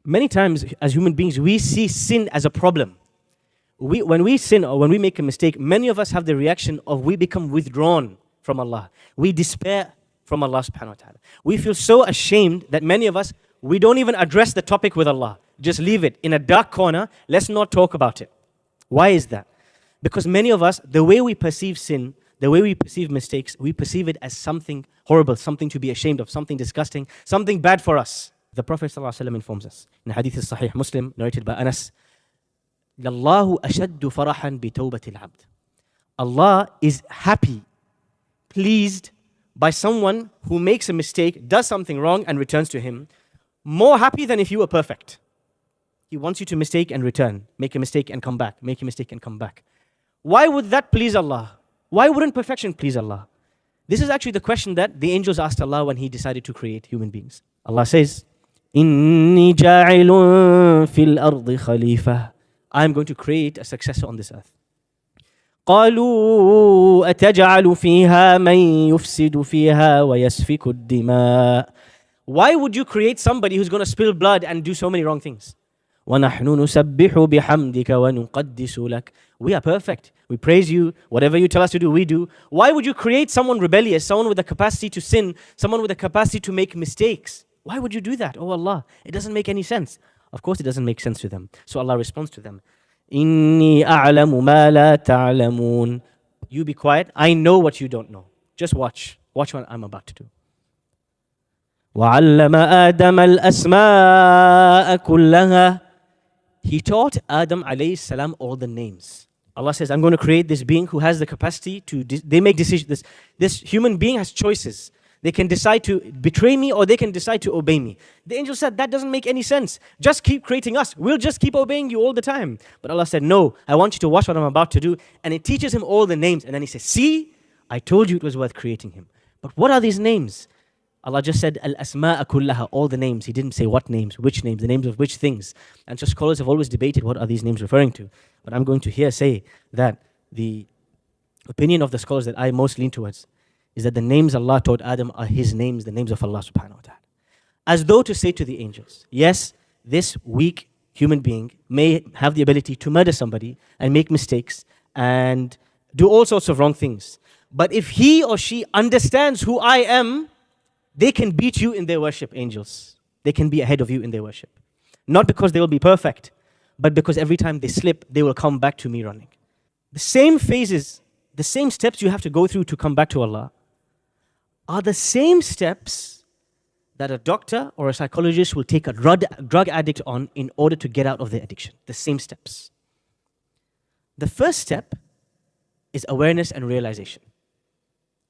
many times as human beings, we see sin as a problem. When we sin or when we make a mistake, many of us have the reaction of we become withdrawn from Allah. We despair from Allah subhanahu wa ta'ala. We feel so ashamed that many of us, we don't even address the topic with Allah. Just leave it in a dark corner. Let's not talk about it. Why is that? Because many of us, the way we perceive sin, the way we perceive mistakes, we perceive it as something horrible, something to be ashamed of, something disgusting, something bad for us. The Prophet ﷺ informs us in Hadith Sahih Muslim, narrated by Anas, Lallahu ashaddu farahan bi tawbatil abd. Allah is happy, pleased by someone who makes a mistake, does something wrong and returns to Him, more happy than if you were perfect. He wants you to mistake and return, make a mistake and come back, make a mistake and come back. Why would that please Allah? Why wouldn't perfection please Allah? This is actually the question that the angels asked Allah when He decided to create human beings. Allah says, Inni ja'ilun fil ardi khalifa. I am going to create a successor on this earth. قالوا أتجعل فيها من يفسد فيها ويسفك الدماء. Why would you create somebody who's going to spill blood and do so many wrong things? وَنَحْنُ نُسَبِّحُ بِحَمْدِكَ وَنُقَدِّسُ لَكَ. We are perfect. We praise you. Whatever you tell us to do, we do. Why would you create someone rebellious, someone with the capacity to sin, someone with the capacity to make mistakes? Why would you do that? Oh Allah, it doesn't make any sense. Of course it doesn't make sense to them. So Allah responds to them, إِنِّي أَعْلَمُ مَا لَا تَعْلَمُونَ. You be quiet. I know what you don't know. Just watch. Watch what I'm about to do. وَعَلَّمَ آدَمَ الْأَسْمَاءَ كُلَّهَا. He taught Adam alayhi salam all the names. Allah says, I'm going to create this being who has the capacity to, they make decisions. This human being has choices. They can decide to betray me or they can decide to obey me. The angel said, that doesn't make any sense. Just keep creating us. We'll just keep obeying you all the time. But Allah said, no, I want you to watch what I'm about to do. And it teaches him all the names. And then he says, see, I told you it was worth creating him. But what are these names? Allah just said, al-asma'a kullaha, all the names. He didn't say what names, which names, the names of which things. And so scholars have always debated what are these names referring to. But I'm going to here say that the opinion of the scholars that I most lean towards is that the names Allah taught Adam are His names, the names of Allah subhanahu wa ta'ala. As though to say to the angels, yes, this weak human being may have the ability to murder somebody and make mistakes and do all sorts of wrong things. But if he or she understands who I am, they can beat you in their worship, angels. They can be ahead of you in their worship. Not because they will be perfect, but because every time they slip, they will come back to me running. The same phases, the same steps you have to go through to come back to Allah are the same steps that a doctor or a psychologist will take a drug addict on in order to get out of their addiction. The same steps. The first step is awareness and realization.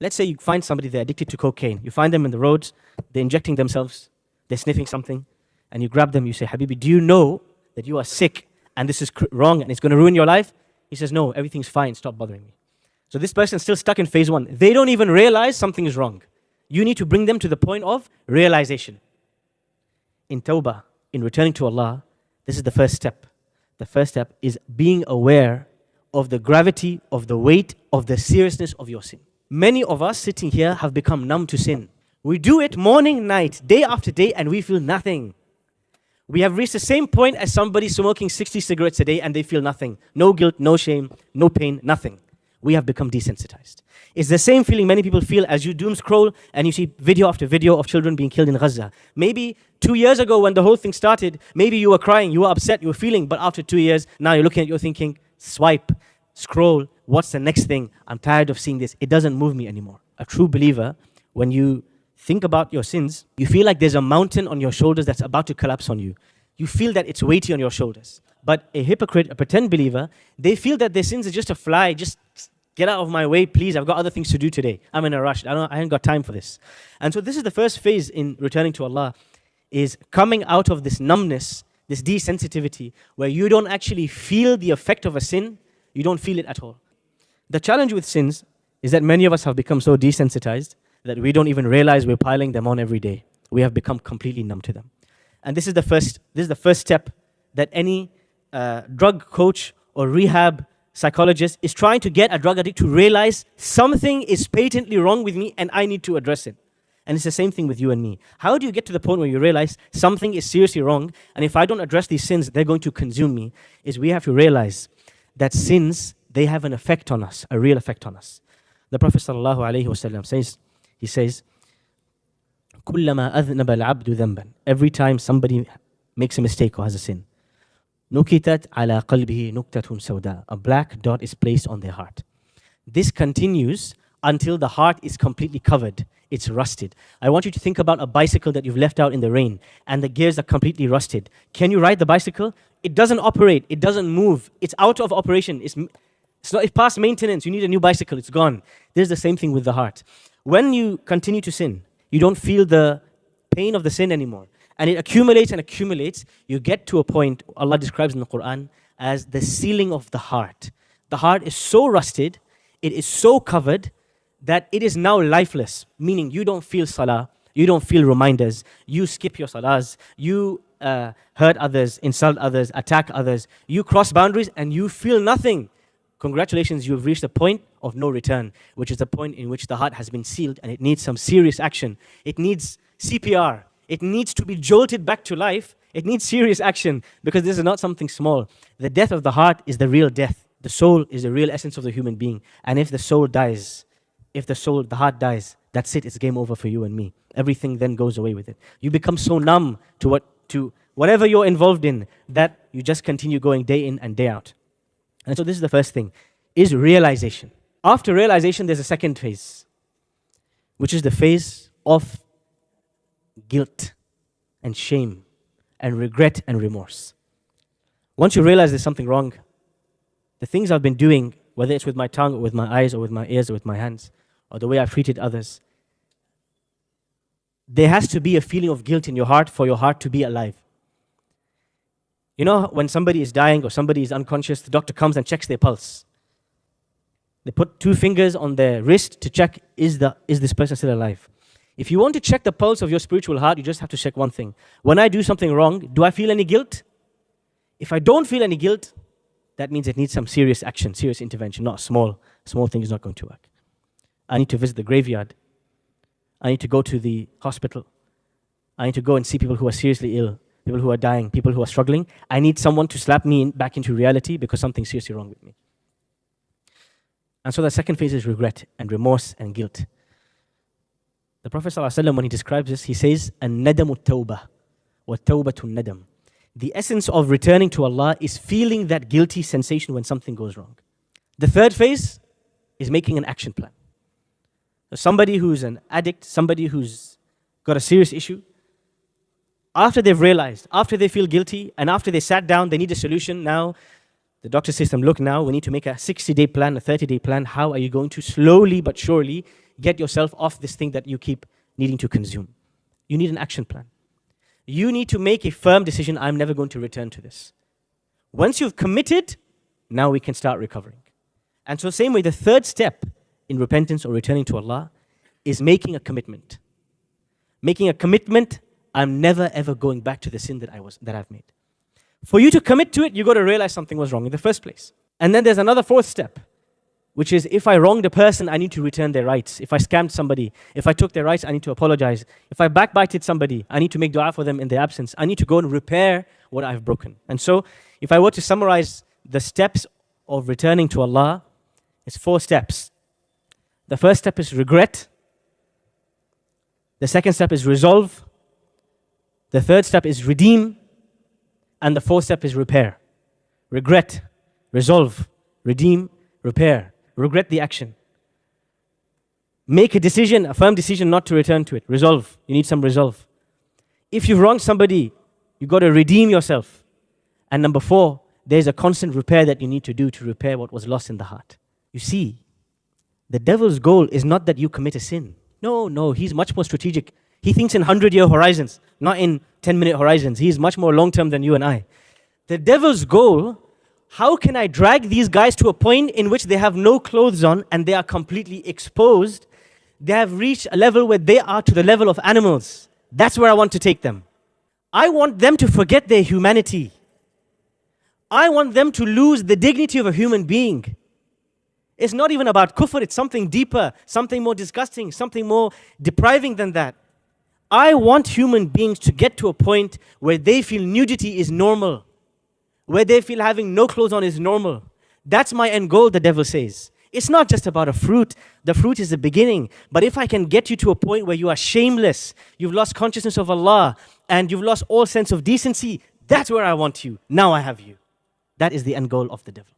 Let's say you find somebody, they're addicted to cocaine. You find them in the roads, they're injecting themselves, they're sniffing something, and you grab them, you say, Habibi, do you know that you are sick and this is wrong and it's going to ruin your life? He says, no, everything's fine, stop bothering me. So this person's still stuck in phase one. They don't even realize something is wrong. You need to bring them to the point of realization. In Tawbah, in returning to Allah, this is the first step. The first step is being aware of the gravity, of the weight, of the seriousness of your sin. Many of us sitting here have become numb to sin. We do it morning, night, day after day, and we feel nothing. We have reached the same point as somebody smoking 60 cigarettes a day and they feel nothing. No guilt, no shame, no pain, nothing. We have become desensitized. It's the same feeling many people feel as you doom scroll and you see video after video of children being killed in Gaza. Maybe 2 years ago when the whole thing started, maybe you were crying, you were upset, you were feeling, but after 2 years, now you're looking at it, you're thinking, swipe, scroll, what's the next thing? I'm tired of seeing this. It doesn't move me anymore. A true believer, when you think about your sins, you feel like there's a mountain on your shoulders that's about to collapse on you. You feel that it's weighty on your shoulders. But a hypocrite, a pretend believer, they feel that their sins are just a fly, just get out of my way, please. I've got other things to do today. I'm in a rush. I ain't got time for this. And so this is the first phase in returning to Allah, is coming out of this numbness, this desensitivity, where you don't actually feel the effect of a sin. You don't feel it at all. The challenge with sins is that many of us have become so desensitized that we don't even realize we're piling them on every day. We have become completely numb to them. And this is the first step that any drug coach or rehab psychologist is trying to get a drug addict to realize something is patently wrong with me and I need to address it. And it's the same thing with you and me. How do you get to the point where you realize something is seriously wrong, and if I don't address these sins, they're going to consume me? Is we have to realize that sins, they have an effect on us, a real effect on us. The Prophet ﷺ says, he says, كُلَّمَا أَذْنَبَ الْعَبْدُ ذَنْبًا. Every time somebody makes a mistake or has a sin, نُكِتَتْ عَلَى قَلْبِهِ نُكْتَةٌ سَوْدَاء. A black dot is placed on their heart. This continues until the heart is completely covered. It's rusted. I want you to think about a bicycle that you've left out in the rain and the gears are completely rusted. Can you ride the bicycle? It doesn't operate. It doesn't move. It's out of operation. It's past maintenance. You need a new bicycle. It's gone. There's the same thing with the heart. When you continue to sin, you don't feel the pain of the sin anymore. And it accumulates and accumulates. You get to a point, Allah describes in the Quran, as the sealing of the heart. The heart is so rusted, it is so covered, that it is now lifeless, meaning you don't feel salah, you don't feel reminders, you skip your salahs, you hurt others, insult others, attack others, you cross boundaries and you feel nothing. Congratulations, you've reached a point of no return, which is the point in which the heart has been sealed and it needs some serious action. It needs CPR. It needs to be jolted back to life. It needs serious action because this is not something small. The death of the heart is the real death. The soul is the real essence of the human being. And if the soul dies, the heart dies, that's it, it's game over for you and me. Everything then goes away with it. You become so numb to whatever you're involved in that you just continue going day in and day out. And so this is the first thing, is realization. After realization, there's a second phase, which is the phase of guilt and shame and regret and remorse. Once you realize there's something wrong, the things I've been doing, whether it's with my tongue or with my eyes or with my ears or with my hands, or the way I've treated others, there has to be a feeling of guilt in your heart for your heart to be alive. You know, when somebody is dying or somebody is unconscious, the doctor comes and checks their pulse. They put 2 fingers on their wrist to check, is this person still alive? If you want to check the pulse of your spiritual heart, you just have to check one thing. When I do something wrong, do I feel any guilt? If I don't feel any guilt, that means it needs some serious action, serious intervention, not small thing is not going to work. I need to visit the graveyard. I need to go to the hospital. I need to go and see people who are seriously ill, people who are dying, people who are struggling. I need someone to slap me back into reality because something's seriously wrong with me. And so the second phase is regret and remorse and guilt. The Prophet ﷺ, when he describes this, he says, "An-nadamu tawbah, wa tawbatu nadam." The essence of returning to Allah is feeling that guilty sensation when something goes wrong. The third phase is making an action plan. So somebody who's an addict, somebody who's got a serious issue, after they've realized, after they feel guilty, and after they sat down, they need a solution. Now, the doctor says to them, look, now we need to make a 60-day plan, a 30-day plan. How are you going to slowly but surely get yourself off this thing that you keep needing to consume? You need an action plan. You need to make a firm decision, I'm never going to return to this. Once you've committed, now we can start recovering. And so same way, the third step in repentance or returning to Allah is making a commitment. Making a commitment, I'm never ever going back to the sin that I've made. For you to commit to it, you got to realize something was wrong in the first place. And then there's another fourth step, which is if I wronged a person, I need to return their rights. If I scammed somebody, if I took their rights, I need to apologize. If I backbited somebody, I need to make dua for them in their absence. I need to go and repair what I've broken. And so, if I were to summarize the steps of returning to Allah, it's 4 steps. The first step is regret. The second step is resolve. The third step is redeem. And the fourth step is repair. Regret, resolve, redeem, repair. Regret the action. Make a decision, a firm decision not to return to it. Resolve. You need some resolve. If you've wronged somebody, you've got to redeem yourself. And number 4, there's a constant repair that you need to do to repair what was lost in the heart. You see, the devil's goal is not that you commit a sin. No, he's much more strategic. He thinks in 100-year horizons, not in 10-minute horizons. He's much more long-term than you and I. The devil's goal, how can I drag these guys to a point in which they have no clothes on and they are completely exposed? They have reached a level where they are to the level of animals. That's where I want to take them. I want them to forget their humanity. I want them to lose the dignity of a human being. It's not even about kufr, it's something deeper, something more disgusting, something more depriving than that. I want human beings to get to a point where they feel nudity is normal, where they feel having no clothes on is normal. That's my end goal, the devil says. It's not just about a fruit. The fruit is the beginning. But if I can get you to a point where you are shameless, you've lost consciousness of Allah, and you've lost all sense of decency, that's where I want you. Now I have you. That is the end goal of the devil.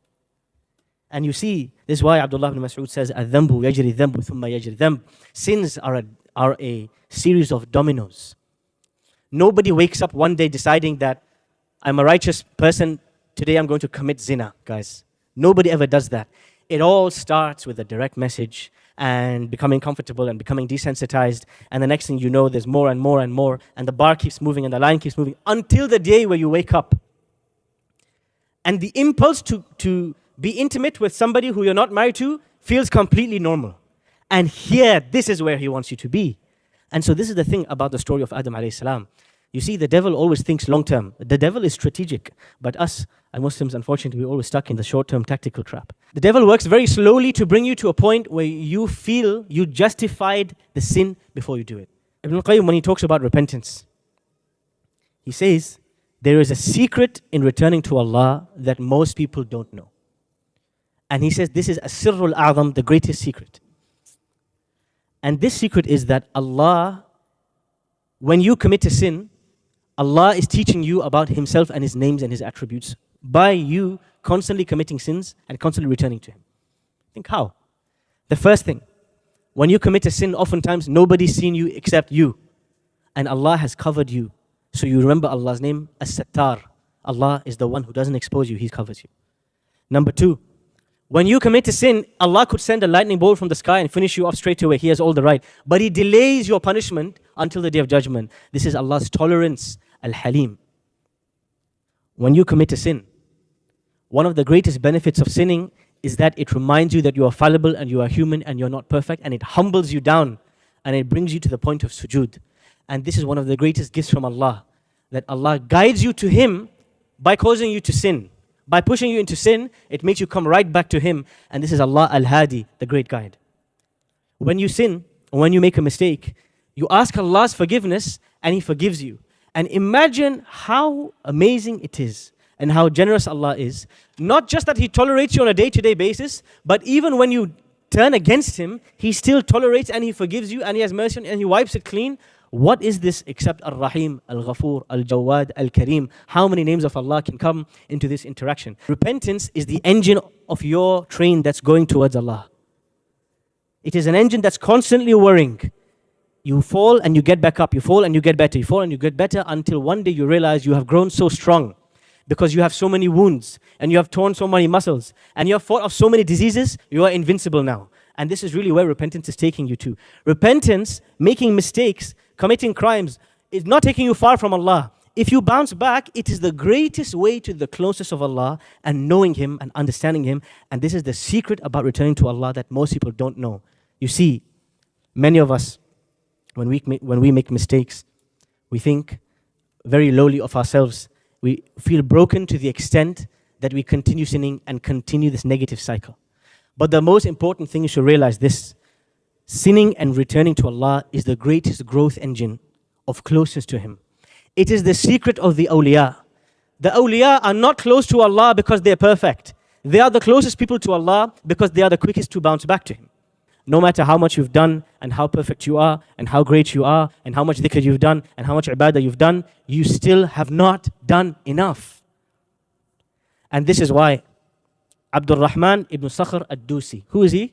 And you see, this is why Abdullah ibn Mas'ud says, الذنب يجري الذنب ثم يجري الذنب. Sins are a series of dominoes. Nobody wakes up one day deciding that I'm a righteous person, today I'm going to commit zina, guys. Nobody ever does that. It all starts with a direct message and becoming comfortable and becoming desensitized. And the next thing you know, there's more and more and more. And the bar keeps moving and the line keeps moving until the day where you wake up. And the impulse to be intimate with somebody who you're not married to feels completely normal. And here, this is where he wants you to be. And so this is the thing about the story of Adam alayhi salam. You see, the devil always thinks long-term. The devil is strategic. But us, as Muslims, unfortunately, we're always stuck in the short-term tactical trap. The devil works very slowly to bring you to a point where you feel you justified the sin before you do it. Ibn al-Qayyim, when he talks about repentance, he says, there is a secret in returning to Allah that most people don't know. And he says this is as-sirrul a'zam, the greatest secret. And this secret is that Allah, when you commit a sin, Allah is teaching you about Himself and His names and His attributes by you constantly committing sins and constantly returning to Him. Think how? The first thing, when you commit a sin, oftentimes nobody's seen you except you. And Allah has covered you. So you remember Allah's name, as-sattar. Allah is the one who doesn't expose you, He covers you. Number two, when you commit a sin, Allah could send a lightning bolt from the sky and finish you off straight away. He has all the right. But He delays your punishment until the day of judgment. This is Allah's tolerance, al-halim. When you commit a sin, one of the greatest benefits of sinning is that it reminds you that you are fallible and you are human and you're not perfect, and it humbles you down and it brings you to the point of sujood. And this is one of the greatest gifts from Allah, that Allah guides you to Him by causing you to sin. By pushing you into sin, it makes you come right back to Him. And this is Allah al-Hadi, the great guide. When you sin, or when you make a mistake, you ask Allah's forgiveness and He forgives you. And imagine how amazing it is and how generous Allah is. Not just that He tolerates you on a day-to-day basis, but even when you turn against Him, He still tolerates and He forgives you and He has mercy and He wipes it clean. What is this except Ar-Rahim, Al-Ghafur, Al-Jawad, Al-Kareem? How many names of Allah can come into this interaction? Repentance is the engine of your train that's going towards Allah. It is an engine that's constantly whirring. You fall and you get back up. You fall and you get better. You fall and you get better until one day you realize you have grown so strong because you have so many wounds and you have torn so many muscles and you have fought off so many diseases, you are invincible now. And this is really where repentance is taking you to. Repentance, making mistakes, committing crimes, is not taking you far from Allah. If you bounce back, it is the greatest way to the closest of Allah and knowing Him and understanding Him. And this is the secret about returning to Allah that most people don't know. You see, many of us, when we make mistakes, we think very lowly of ourselves. We feel broken to the extent that we continue sinning and continue this negative cycle. But the most important thing is to realize this. Sinning and returning to Allah is the greatest growth engine of closeness to Him. It is the secret of the awliya. The awliya are not close to Allah because they're perfect. They are the closest people to Allah because they are the quickest to bounce back to Him. No matter how much you've done and how perfect you are and how great you are and how much dhikr you've done and how much ibadah you've done, you still have not done enough. And this is why Abdul Rahman ibn Sakhr ad-Dusi. Who is he?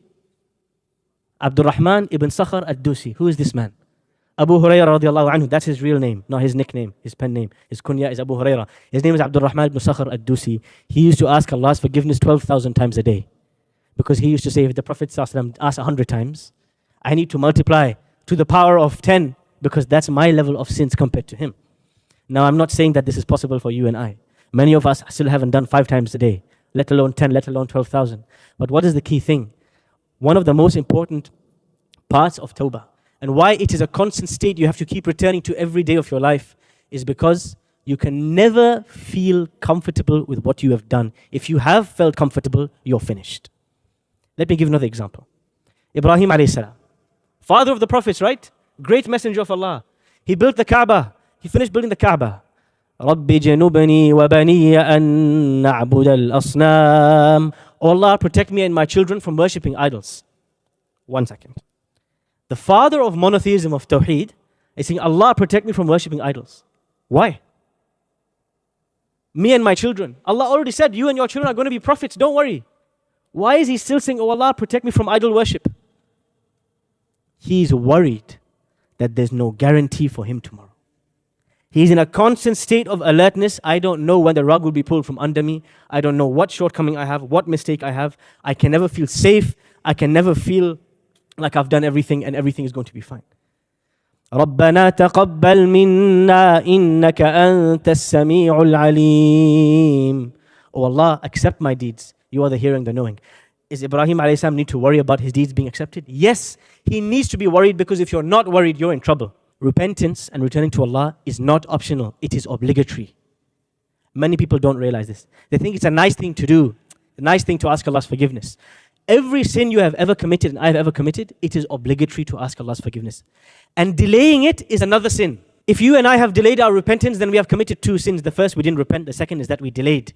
Abdul Rahman ibn Sakhr ad-Dusi. Who is this man? Abu Hurairah radiallahu anhu. That's his real name, not his nickname, his pen name. His kunya is Abu Hurairah. His name is Abdul Rahman ibn Sakhr ad-Dusi. He used to ask Allah's forgiveness 12,000 times a day. Because he used to say, if the Prophet ﷺ asked 100 times, I need to multiply to the power of 10 because that's my level of sins compared to him. Now, I'm not saying that this is possible for you and I. Many of us still haven't done 5 times a day, let alone 10, let alone 12,000. But what is the key thing? One of the most important parts of Tawbah and why it is a constant state you have to keep returning to every day of your life is because you can never feel comfortable with what you have done. If you have felt comfortable, you're finished. Let me give another example. Ibrahim alayhi salam, father of the prophets, right? Great messenger of Allah. He built the Kaaba. He finished building the Kaaba. رَبِّ جَنُبْنِي وَبَنِيَّ أَن نَعْبُدَ الْأَصْنَامِ. Oh Allah, protect me and my children from worshipping idols. 1 second. The father of monotheism, of Tawheed, is saying, Allah, protect me from worshipping idols. Why? Me and my children. Allah already said, you and your children are going to be prophets, don't worry. Why is he still saying, oh Allah, protect me from idol worship? He's worried that there's no guarantee for him tomorrow. He's in a constant state of alertness. I don't know when the rug will be pulled from under me. I don't know what shortcoming I have, what mistake I have. I can never feel safe. I can never feel like I've done everything and everything is going to be fine. رَبَّنَا تَقَبَّلْ مِنَّا إِنَّكَ أَنْتَ السَّمِيعُ الْعَلِيمُ. Oh Allah, accept my deeds. You are the hearing, the knowing. Is Ibrahim alayhi salam need to worry about his deeds being accepted? Yes, he needs to be worried, because if you're not worried, you're in trouble. Repentance and returning to Allah is not optional, it is obligatory. Many people don't realize this. They think it's a nice thing to do, a nice thing to ask Allah's forgiveness. Every sin you have ever committed and I have ever committed, it is obligatory to ask Allah's forgiveness. And delaying it is another sin. If you and I have delayed our repentance, then we have committed 2 sins. The first, we didn't repent. The second is that we delayed.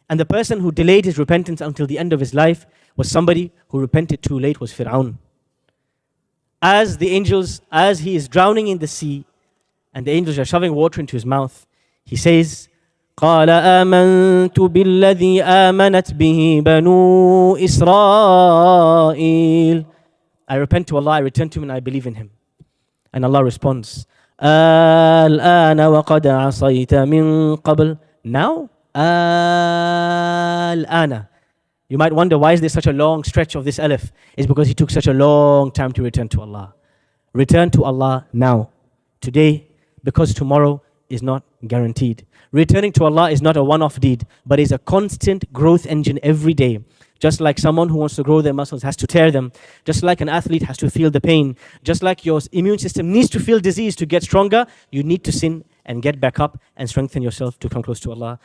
And the person who delayed his repentance until the end of his life was somebody who repented too late, was Fir'aun. As the angels, as he is drowning in the sea, and the angels are shoving water into his mouth, he says, قَالَ آمَنْتُ بِالَّذِي آمَنَتْ بِهِ بَنُو إِسْرَائِيلِ. I repent to Allah, I return to him, and I believe in him. And Allah responds, الْآنَ وَقَدْ عَصَيْتَ مِنْ قَبْلِ. Now? الْآنَ. You might wonder, why is there such a long stretch of this alif? It's because he took such a long time to return to Allah. Return to Allah now, today, because tomorrow is not guaranteed. Returning to Allah is not a one-off deed, but is a constant growth engine every day. Just like someone who wants to grow their muscles has to tear them. Just like an athlete has to feel the pain. Just like your immune system needs to feel disease to get stronger, you need to sin and get back up and strengthen yourself to come close to Allah.